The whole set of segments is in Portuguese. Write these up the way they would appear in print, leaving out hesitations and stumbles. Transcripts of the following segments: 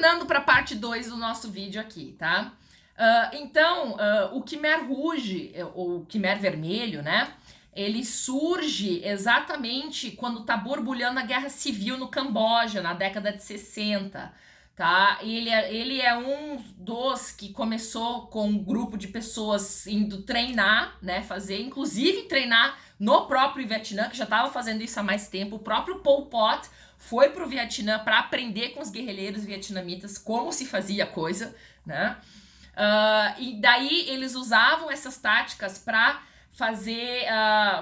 retornando para a parte 2 do nosso vídeo aqui, tá? O Khmer Rouge, ou Khmer Vermelho, né? Ele surge exatamente quando tá borbulhando a guerra civil no Camboja, na década de 60, tá? Ele é um dos que começou com um grupo de pessoas indo treinar, né? Inclusive treinar no próprio Vietnã, que já estava fazendo isso há mais tempo. O próprio Pol Pot foi pro Vietnã para aprender com os guerrilheiros vietnamitas como se fazia a coisa, né? E daí eles usavam essas táticas para fazer,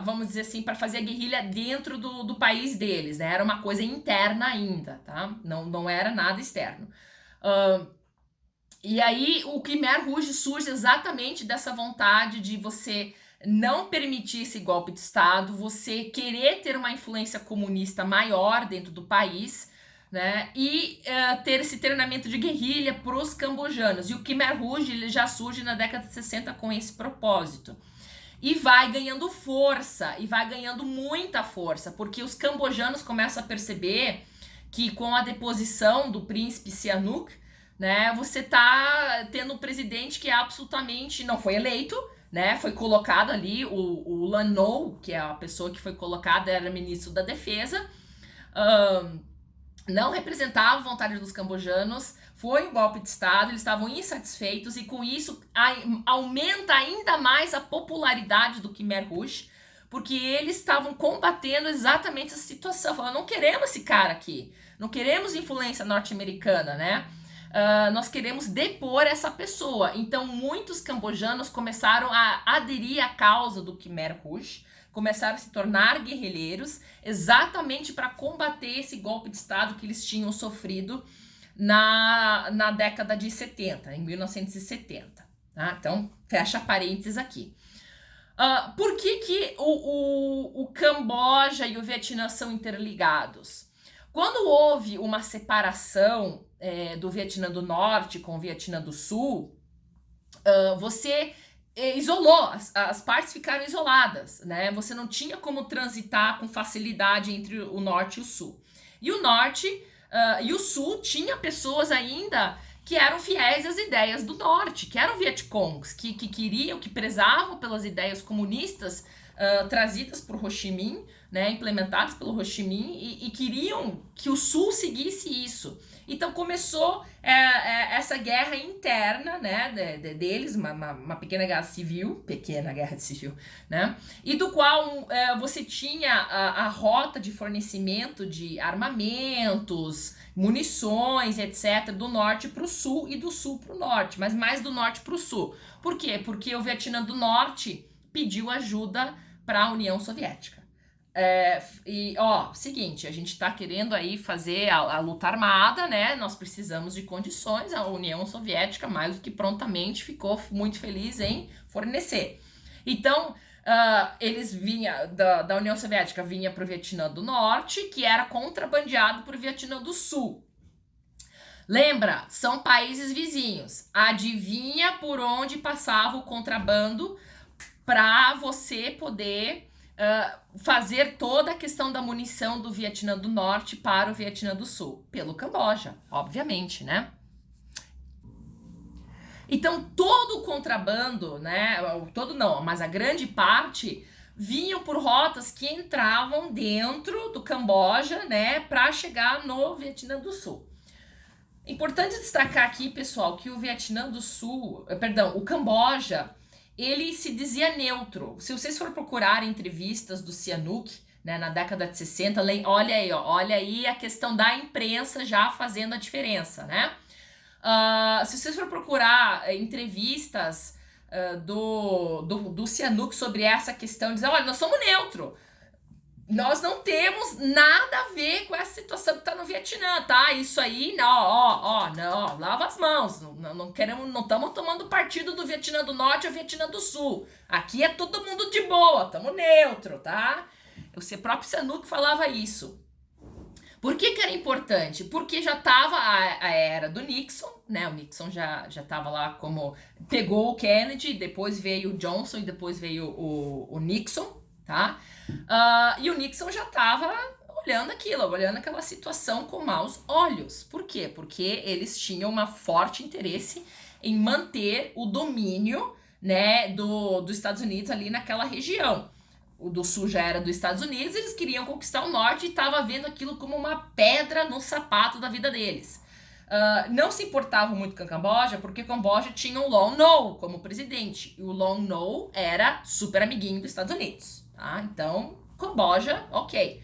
vamos dizer assim, para fazer a guerrilha dentro do país deles, né? Era uma coisa interna ainda, tá? Não era nada externo. E aí o Khmer Rouge surge exatamente dessa vontade de você não permitir esse golpe de Estado, você querer ter uma influência comunista maior dentro do país, né? E ter esse treinamento de guerrilha para os cambojanos. E o Khmer Rouge ele já surge na década de 60 com esse propósito. E vai ganhando força, e vai ganhando muita força, porque os cambojanos começam a perceber que com a deposição do príncipe Sihanouk, né, você tá tendo um presidente que absolutamente não foi eleito, né, foi colocado ali, o Lon Nol, que é a pessoa que foi colocada, era ministro da defesa, não representava a vontade dos cambojanos, foi um golpe de Estado, eles estavam insatisfeitos e com isso aumenta ainda mais a popularidade do Khmer Rouge, porque eles estavam combatendo exatamente essa situação, falando, não queremos esse cara aqui, não queremos influência norte-americana, né? Nós queremos depor essa pessoa. Então muitos cambojanos começaram a aderir à causa do Khmer Rouge, começaram a se tornar guerrilheiros exatamente para combater esse golpe de Estado que eles tinham sofrido na década de 70, em 1970. Tá? Então, fecha parênteses aqui. Por que o Camboja e o Vietnã são interligados? Quando houve uma separação do Vietnã do Norte com o Vietnã do Sul, você isolou, as partes ficaram isoladas, né? Você não tinha como transitar com facilidade entre o Norte e o Sul. E o Norte e o Sul tinha pessoas ainda que eram fiéis às ideias do Norte, que eram Vietcongs, que queriam, que prezavam pelas ideias comunistas trazidas por Ho Chi Minh, né, implementadas pelo Ho Chi Minh, e queriam que o Sul seguisse isso. Então começou essa guerra interna, né, deles, uma pequena guerra civil, né, e do qual você tinha a rota de fornecimento de armamentos, munições, etc., do norte para o sul e do sul para o norte, mas mais do norte para o sul. Por quê? Porque o Vietnã do Norte pediu ajuda para a União Soviética. Seguinte, a gente tá querendo aí fazer a luta armada, né? Nós precisamos de condições. A União Soviética, mais do que prontamente, ficou muito feliz em fornecer. Então, eles vinham da União Soviética, vinha para o Vietnã do Norte, que era contrabandeado por Vietnã do Sul. Lembra, são países vizinhos. Adivinha por onde passava o contrabando para você poder fazer toda a questão da munição do Vietnã do Norte para o Vietnã do Sul? Pelo Camboja, obviamente, né? Então, todo o contrabando, né? Todo não, mas a grande parte vinham por rotas que entravam dentro do Camboja, né? Para chegar no Vietnã do Sul. Importante destacar aqui, pessoal, que o Vietnã do Sul, o Camboja, ele se dizia neutro. Se vocês forem procurar entrevistas do Sihanouk, né, na década de 60, olha aí a questão da imprensa já fazendo a diferença, né? Se vocês forem procurar entrevistas do Sihanouk sobre essa questão, dizer, olha, nós somos neutro. Nós não temos nada a ver com essa situação que tá no Vietnã, tá? Isso aí, não, lava as mãos. Não estamos tomando partido do Vietnã do Norte ou Vietnã do Sul. Aqui é todo mundo de boa, estamos neutro, tá? O próprio Sihanouk falava isso. Por que era importante? Porque já tava a era do Nixon, né? O Nixon já tava lá como... Pegou o Kennedy, depois veio o Johnson e depois veio o Nixon, tá? E o Nixon já estava olhando aquilo, olhando aquela situação com maus olhos. Por quê? Porque eles tinham um forte interesse em manter o domínio, né, dos Estados Unidos ali naquela região. O do sul já era dos Estados Unidos, eles queriam conquistar o norte e estavam vendo aquilo como uma pedra no sapato da vida deles. Não se importavam muito com a Camboja, porque Camboja tinha o Lon Nol como presidente. E o Lon Nol era super amiguinho dos Estados Unidos. Tá? Então, Camboja, ok.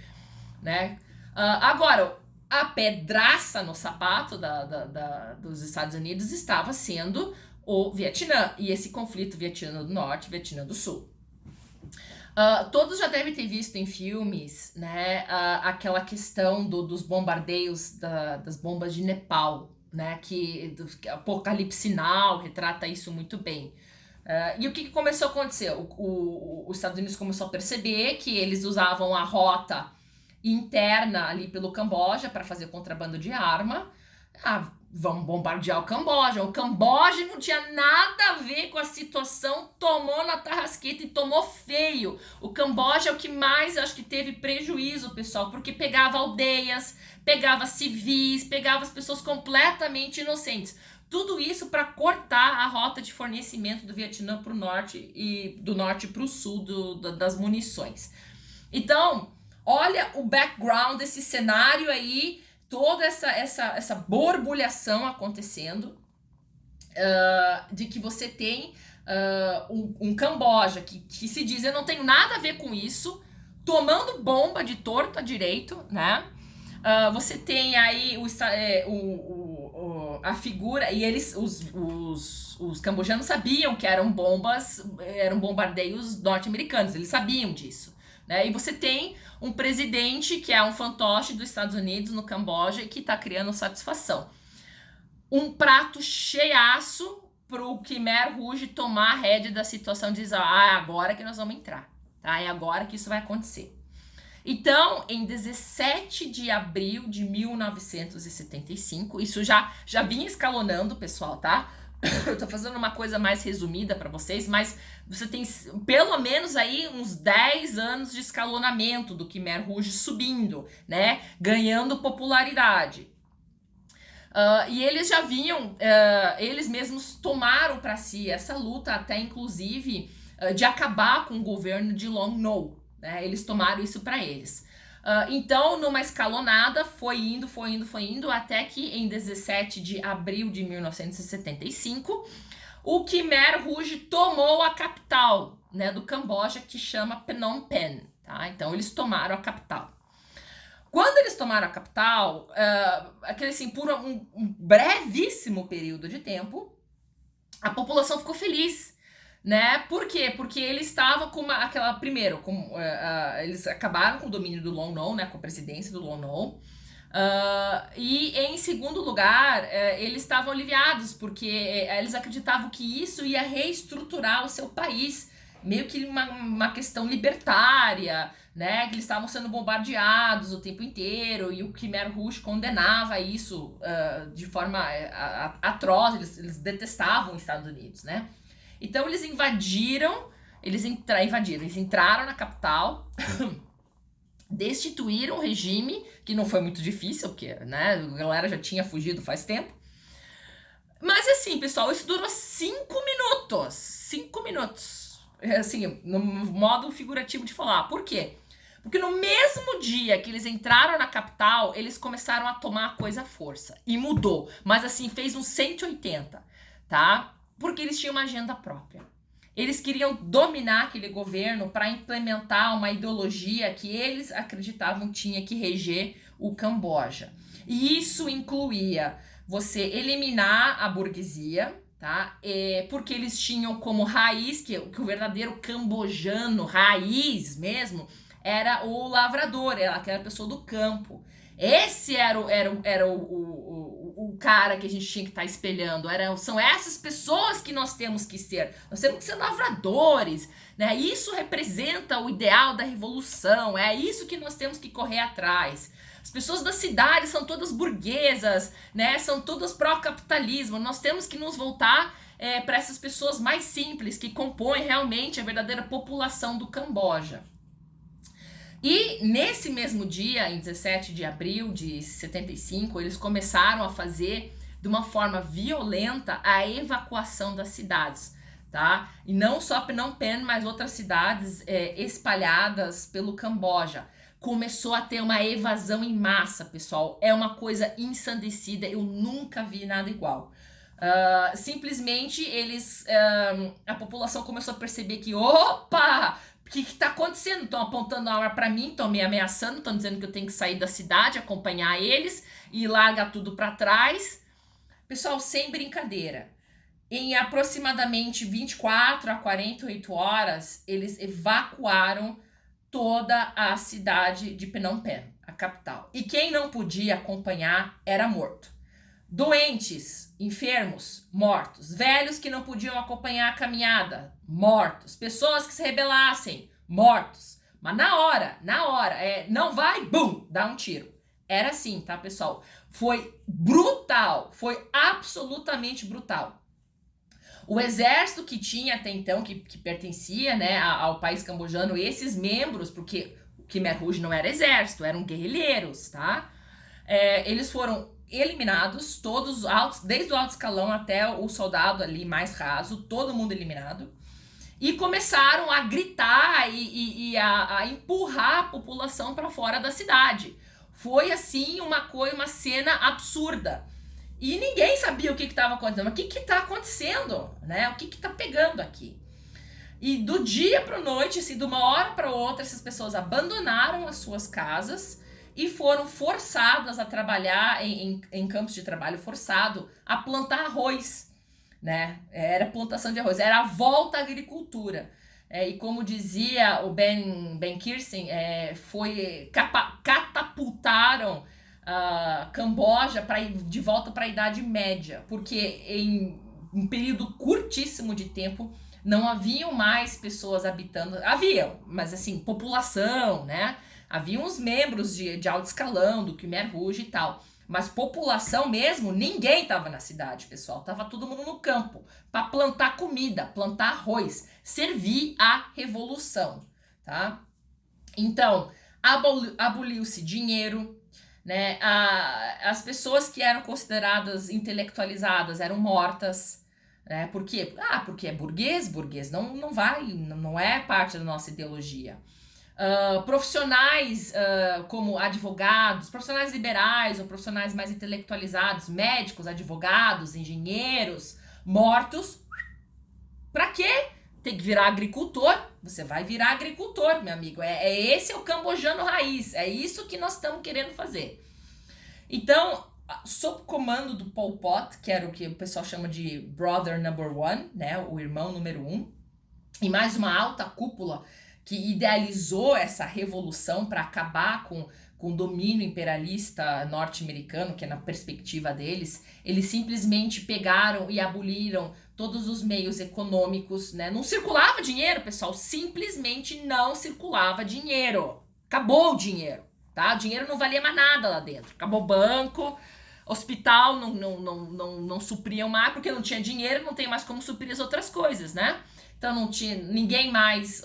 Né? Agora, a pedraça no sapato dos Estados Unidos estava sendo o Vietnã. E esse conflito Vietnã do Norte e Vietnã do Sul. Todos já devem ter visto em filmes, né, aquela questão dos bombardeios das bombas de Nepal, né, que Apocalipse Now retrata isso muito bem. E o que começou a acontecer? Os Estados Unidos começou a perceber que eles usavam a rota interna ali pelo Camboja para fazer contrabando de arma. Vamos bombardear o Camboja. O Camboja não tinha nada a ver com a situação, tomou na tarrasqueta e tomou feio. O Camboja é o que mais acho que teve prejuízo, pessoal, porque pegava aldeias, pegava civis, pegava as pessoas completamente inocentes. Tudo isso para cortar a rota de fornecimento do Vietnã para o norte e do norte para o sul das munições. Então, olha o background desse cenário aí, toda essa borbulhação acontecendo, de que você tem um Camboja que se diz, eu não tenho nada a ver com isso, tomando bomba de torto a direito, né? Você tem aí a figura, e eles, os cambojanos sabiam que eram bombardeios norte-americanos, eles sabiam disso. Né? E você tem um presidente que é um fantoche dos Estados Unidos no Camboja e que está criando satisfação. Um prato cheiaço pro Khmer Rouge tomar a rédea da situação e dizer, é agora que nós vamos entrar, tá? É agora que isso vai acontecer. Então, em 17 de abril de 1975, isso já vinha escalonando, pessoal, tá? Eu tô fazendo uma coisa mais resumida para vocês, mas você tem pelo menos aí uns 10 anos de escalonamento do Khmer Rouge subindo, né? Ganhando popularidade. E eles já vinham, eles mesmos tomaram para si essa luta, até inclusive de acabar com o governo de Lon Nol, né? Eles tomaram isso para eles. Então, numa escalonada, foi indo, até que em 17 de abril de 1975, o Khmer Rouge tomou a capital, né, do Camboja, que chama Phnom Penh. Tá? Então, eles tomaram a capital. Quando eles tomaram a capital, por um brevíssimo período de tempo, a população ficou feliz. Né? Por quê? Porque eles estavam com eles acabaram com o domínio do Lon Nol, né? Com a presidência do Lon Nol. E em segundo lugar, eles estavam aliviados, porque eles acreditavam que isso ia reestruturar o seu país, meio que uma questão libertária, né? Que eles estavam sendo bombardeados o tempo inteiro, e o Khmer Rouge condenava isso de forma atroz, eles detestavam os Estados Unidos, né? Então eles eles entraram na capital, destituíram o regime, que não foi muito difícil, porque, né, a galera já tinha fugido faz tempo. Mas assim, pessoal, isso durou 5 minutos. 5 minutos. Assim, no modo figurativo de falar. Por quê? Porque no mesmo dia que eles entraram na capital, eles começaram a tomar a coisa à força. E mudou. Mas assim, fez uns 180, tá? Porque eles tinham uma agenda própria. Eles queriam dominar aquele governo para implementar uma ideologia que eles acreditavam tinha que reger o Camboja. E isso incluía você eliminar a burguesia, tá? Porque eles tinham como raiz, que o verdadeiro cambojano, raiz mesmo, era o lavrador, era aquela pessoa do campo. Esse era o cara que a gente tinha que estar espelhando. São essas pessoas que nós temos que ser. Nós temos que ser lavradores, né? Isso representa o ideal da revolução. É isso que nós temos que correr atrás. As pessoas da cidade são todas burguesas, né? São todas pró-capitalismo. Nós temos que nos voltar para essas pessoas mais simples que compõem realmente a verdadeira população do Camboja. E nesse mesmo dia, em 17 de abril de 75, eles começaram a fazer de uma forma violenta a evacuação das cidades, tá? E não só Phnom Penh, mas outras cidades espalhadas pelo Camboja. Começou a ter uma evasão em massa, pessoal. É uma coisa ensandecida, eu nunca vi nada igual. Simplesmente a população começou a perceber que, opa, o que tá acontecendo? Estão apontando a arma para mim, estão me ameaçando, estão dizendo que eu tenho que sair da cidade, acompanhar eles e largar tudo para trás. Pessoal, sem brincadeira, em aproximadamente 24 a 48 horas, eles evacuaram toda a cidade de Phnom Penh, a capital. E quem não podia acompanhar era morto. Doentes, enfermos, mortos. Velhos que não podiam acompanhar a caminhada, mortos. Pessoas que se rebelassem, mortos. Mas na hora, não vai, bum, dá um tiro. Era assim, tá, pessoal? Foi brutal, foi absolutamente brutal. O exército que tinha até então, que pertencia, né, ao país cambojano, esses membros, porque o Khmer Rouge não era exército, eram guerrilheiros, tá? Eles foram eliminados, todos altos, desde o alto escalão até o soldado ali mais raso, todo mundo eliminado. E começaram a gritar e a empurrar a população para fora da cidade. Foi assim uma cena absurda. E ninguém sabia o que estava acontecendo. Mas o que está acontecendo? Né? O que está pegando aqui? E do dia para a noite, assim, de uma hora para outra, essas pessoas abandonaram as suas casas e foram forçadas a trabalhar em campos de trabalho forçado, a plantar arroz. Né? Era plantação de arroz, era a volta à agricultura. E como dizia o Ben Kirsten, catapultaram Camboja de volta para a Idade Média, porque em um período curtíssimo de tempo não haviam mais pessoas habitando, haviam, mas assim, população, né? Haviam os membros de alto escalão, do Khmer Rouge e tal, mas população mesmo, ninguém estava na cidade, pessoal, tava todo mundo no campo, para plantar comida, plantar arroz, servir à revolução, tá? Então, aboliu-se dinheiro, né? As pessoas que eram consideradas intelectualizadas eram mortas, né? Por quê? Porque é burguês não é parte da nossa ideologia. Profissionais como advogados, profissionais liberais ou profissionais mais intelectualizados, médicos, advogados, engenheiros, mortos. Pra quê? Tem que virar agricultor. Você vai virar agricultor, meu amigo. Esse é o cambojano raiz. É isso que nós estamos querendo fazer. Então, sob comando do Pol Pot, que era o que o pessoal chama de Brother Number One, né, o irmão número 1, e mais uma alta cúpula que idealizou essa revolução para acabar com o domínio imperialista norte-americano, que é na perspectiva deles, eles simplesmente pegaram e aboliram todos os meios econômicos, né? Não circulava dinheiro, pessoal, simplesmente não circulava dinheiro. Acabou o dinheiro, tá? O dinheiro não valia mais nada lá dentro. Acabou o banco, hospital não supriam mais, porque não tinha dinheiro, não tem mais como suprir as outras coisas, né? Então não tinha, ninguém mais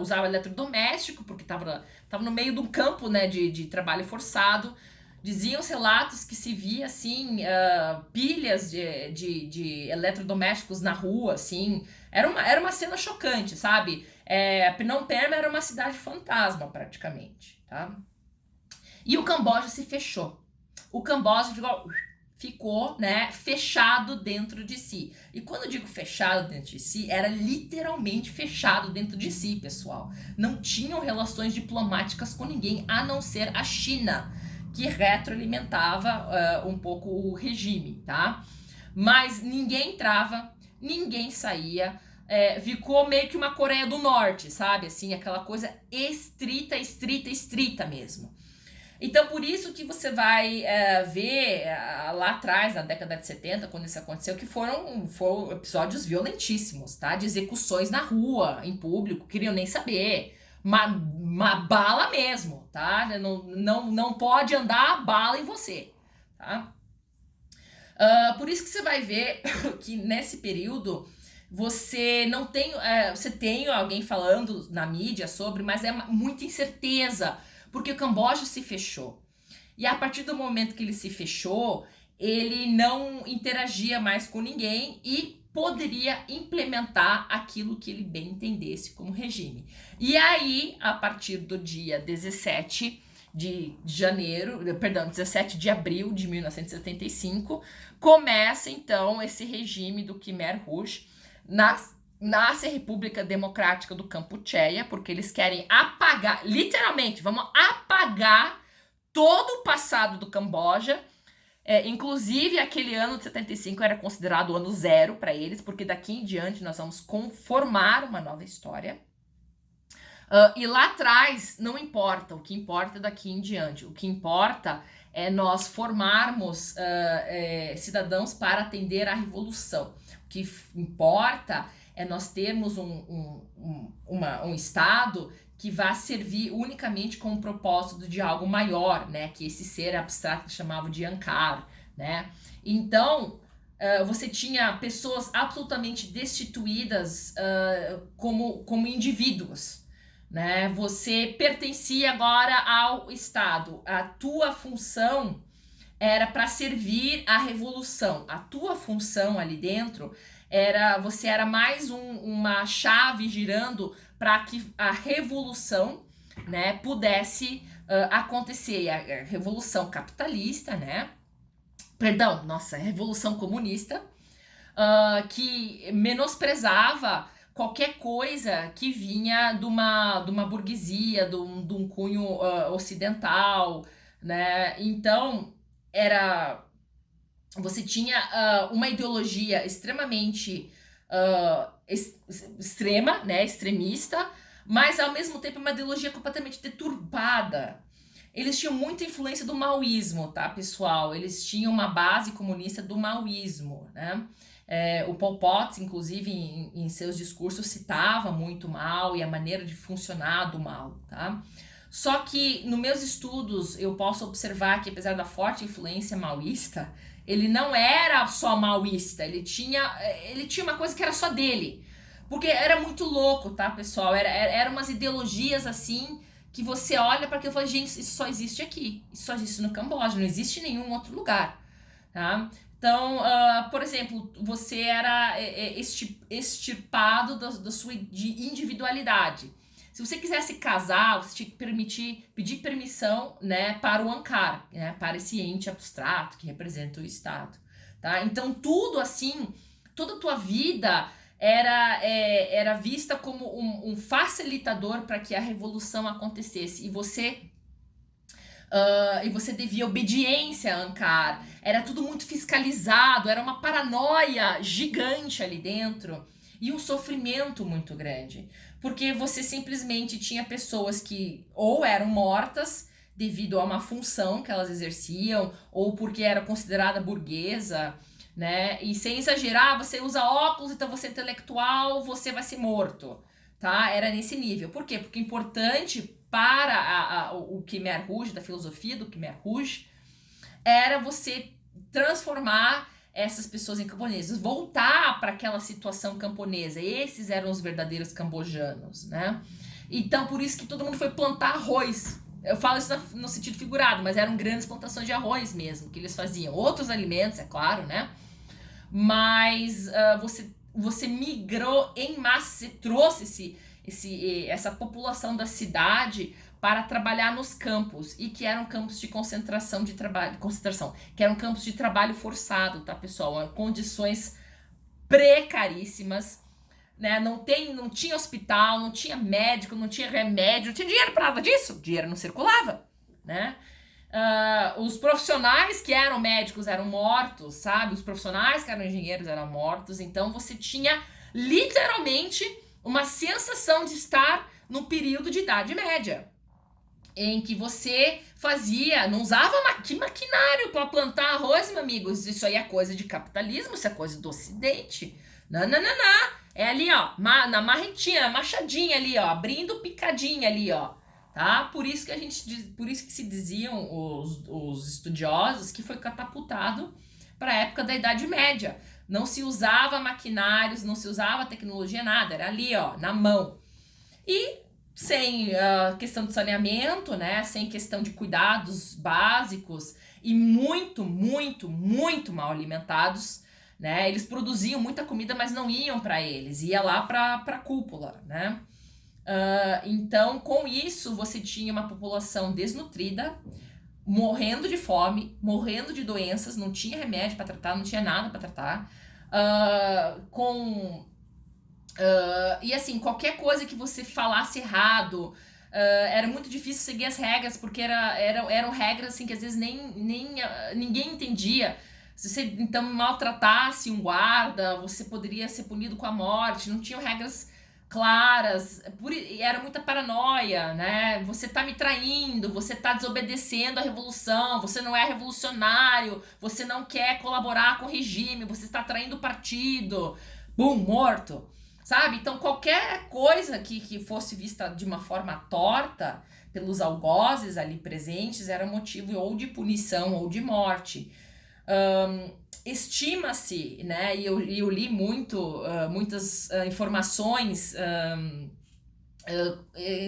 usava eletrodoméstico, porque estava no meio de um campo, né, de trabalho forçado. Diziam os relatos que se via, assim, pilhas de eletrodomésticos na rua, assim. Era uma cena chocante, sabe? Phnom Penh era uma cidade fantasma, praticamente, tá? E o Camboja se fechou. O Camboja ficou, né, fechado dentro de si. E quando eu digo fechado dentro de si, era literalmente fechado dentro de si, pessoal. Não tinham relações diplomáticas com ninguém, a não ser a China, que retroalimentava um pouco o regime, tá? Mas ninguém entrava, ninguém saía, ficou meio que uma Coreia do Norte, sabe? Assim, aquela coisa estrita mesmo. Então, por isso que você vai ver lá atrás, na década de 70, quando isso aconteceu, que foram episódios violentíssimos, tá? De execuções na rua, em público, queriam nem saber. Uma bala mesmo, tá? Não pode andar bala em você, tá? Por isso que você vai ver que nesse período Você não tem, você tem alguém falando na mídia sobre, mas é muita incerteza, porque o Camboja se fechou. E a partir do momento que ele se fechou, ele não interagia mais com ninguém e poderia implementar aquilo que ele bem entendesse como regime. E aí, a partir do dia 17 de janeiro, perdão, 17 de abril de 1975, começa então esse regime do Khmer Rouge. Nasce a República Democrática do Campucheia, porque eles querem apagar, literalmente, vamos apagar todo o passado do Camboja. Inclusive, aquele ano de 75 era considerado o ano zero para eles, porque daqui em diante nós vamos conformar uma nova história. E lá atrás, não importa, o que importa é daqui em diante. O que importa é nós formarmos cidadãos para atender à revolução. O que importa é nós termos um Estado que vai servir unicamente com o propósito de algo maior, né? Que esse ser abstrato que chamava de Ankar, né? Então, você tinha pessoas absolutamente destituídas como indivíduos, né? Você pertencia agora ao Estado. A tua função era para servir a revolução. A tua função ali dentro você era mais uma chave girando para que a revolução, né, pudesse acontecer. A revolução capitalista, né? Perdão, nossa, a revolução comunista, que menosprezava qualquer coisa que vinha de uma burguesia, de um cunho ocidental, né? Então, você tinha uma ideologia extremamente extrema, né, extremista, mas ao mesmo tempo uma ideologia completamente deturbada. Eles tinham muita influência do maoísmo, tá, pessoal? Eles tinham uma base comunista do maoísmo, né? O Pol Pot, inclusive, em seus discursos, citava muito o Mao e a maneira de funcionar do Mao, tá? Só que, nos meus estudos, eu posso observar que, apesar da forte influência maoísta, ele não era só maoísta, ele tinha uma coisa que era só dele. Porque era muito louco, tá, pessoal? Eram umas ideologias, assim, que você olha para aquilo e fala, gente, isso só existe aqui. Isso só existe no Camboja, não existe em nenhum outro lugar, tá? Então, por exemplo, você era extirpado da sua individualidade. Se você quisesse casar, você tinha que pedir permissão, né, para o Ankar, né, para esse ente abstrato que representa o Estado, tá? Então, tudo assim, toda a tua vida era vista como um facilitador para que a revolução acontecesse. E você devia obediência a Ankar. Era tudo muito fiscalizado, era uma paranoia gigante ali dentro e um sofrimento muito grande. Porque você simplesmente tinha pessoas que ou eram mortas devido a uma função que elas exerciam, ou porque era considerada burguesa, né? E sem exagerar, você usa óculos, então você é intelectual, você vai ser morto, tá? Era nesse nível. Por quê? Porque importante para o Khmer Rouge, da filosofia do Khmer Rouge, era você transformar essas pessoas em camponeses, voltar para aquela situação camponesa. Esses eram os verdadeiros cambojanos, né? Então, por isso que todo mundo foi plantar arroz. Eu falo isso no sentido figurado, mas eram grandes plantações de arroz mesmo, que eles faziam. Outros alimentos, é claro, né? Mas você migrou em massa, você trouxe essa população da cidade para trabalhar nos campos, e que eram campos de concentração, que eram campos de trabalho forçado, tá, pessoal? Eram condições precaríssimas, né? Não tinha hospital, não tinha médico, não tinha remédio, não tinha dinheiro para nada disso, o dinheiro não circulava, né? Os profissionais que eram médicos eram mortos, sabe? Os profissionais que eram engenheiros eram mortos, então você tinha literalmente uma sensação de estar num período de Idade Média, em que você não usava maquinário para plantar arroz, meus amigos. Isso aí é coisa de capitalismo, isso é coisa do Ocidente. Não. É ali, ó, na marretinha, machadinha ali, ó, abrindo picadinha ali, ó. Tá? Por isso que se diziam os estudiosos que foi catapultado para a época da Idade Média. não se usava maquinários, não se usava tecnologia, nada, era ali, ó, na mão. E sem questão de saneamento, né, sem questão de cuidados básicos e muito, muito, muito mal alimentados, né, eles produziam muita comida, mas não iam para eles, ia lá para a cúpula, né. Então, com isso, você tinha uma população desnutrida, morrendo de fome, morrendo de doenças, não tinha remédio para tratar, não tinha nada para tratar, e assim, qualquer coisa que você falasse errado, era muito difícil seguir as regras, porque eram regras assim que às vezes ninguém entendia. Se você então maltratasse um guarda, você poderia ser punido com a morte, não tinham regras claras, era muita paranoia, né? Você tá me traindo, você tá desobedecendo a revolução, você não é revolucionário, você não quer colaborar com o regime, você está traindo o partido, bum, morto, sabe? Então qualquer coisa que fosse vista de uma forma torta pelos algozes ali presentes era motivo ou de punição ou de morte. Estima-se, né, e eu li muitas informações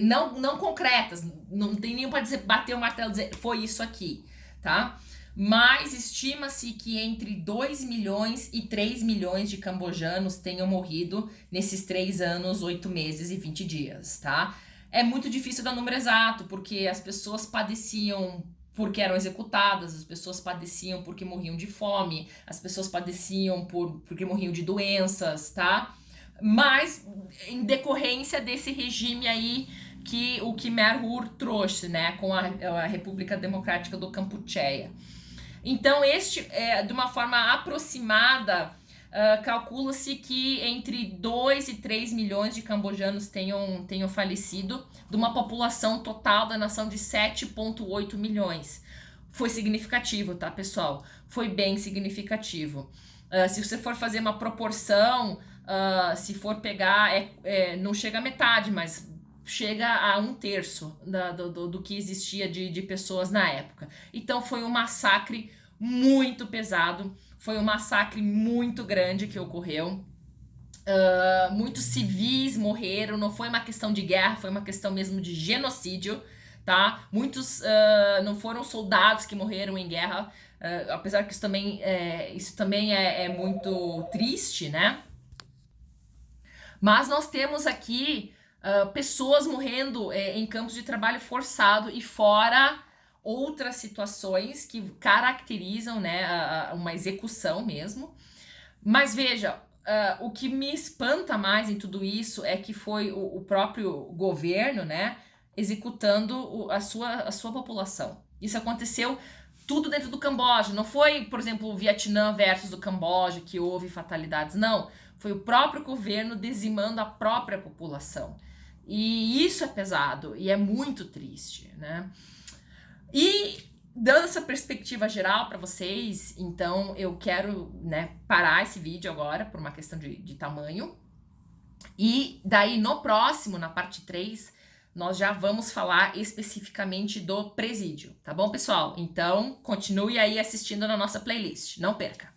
não concretas, não tem nenhum para dizer, bater o martelo e dizer foi isso aqui, tá? Mas estima-se que entre 2 milhões e 3 milhões de cambojanos tenham morrido nesses 3 anos, 8 meses e 20 dias, tá? É muito difícil dar número exato, porque as pessoas padeciam porque eram executadas, as pessoas padeciam porque morriam de fome, as pessoas padeciam porque morriam de doenças, tá? Mas em decorrência desse regime aí que o Khmer Rouge trouxe, né, com a República Democrática do Campucheia. Então, de uma forma aproximada, calcula-se que entre 2 e 3 milhões de cambojanos tenham falecido, de uma população total da nação de 7,8 milhões. Foi significativo, tá, pessoal? Foi bem significativo. Se você for fazer uma proporção, se for pegar, não chega a metade, mas chega a 1/3 do que existia de pessoas na época. Então foi um massacre muito pesado, foi um massacre muito grande que ocorreu. Muitos civis morreram, não foi uma questão de guerra, foi uma questão mesmo de genocídio, tá? Muitos não foram soldados que morreram em guerra, apesar que isso também é muito triste, né? Mas nós temos aqui pessoas morrendo em campos de trabalho forçado e fora outras situações que caracterizam, né, uma execução mesmo. Mas veja, o que me espanta mais em tudo isso é que foi o próprio governo, né, executando a sua população. Isso aconteceu tudo dentro do Camboja. Não foi, por exemplo, o Vietnã versus o Camboja que houve fatalidades, não. Foi o próprio governo dizimando a própria população. E isso é pesado e é muito triste, né? E dando essa perspectiva geral para vocês, então eu quero, né, parar esse vídeo agora por uma questão de tamanho. E daí no próximo, na parte 3, nós já vamos falar especificamente do presídio, tá bom, pessoal? Então continue aí assistindo na nossa playlist, não perca!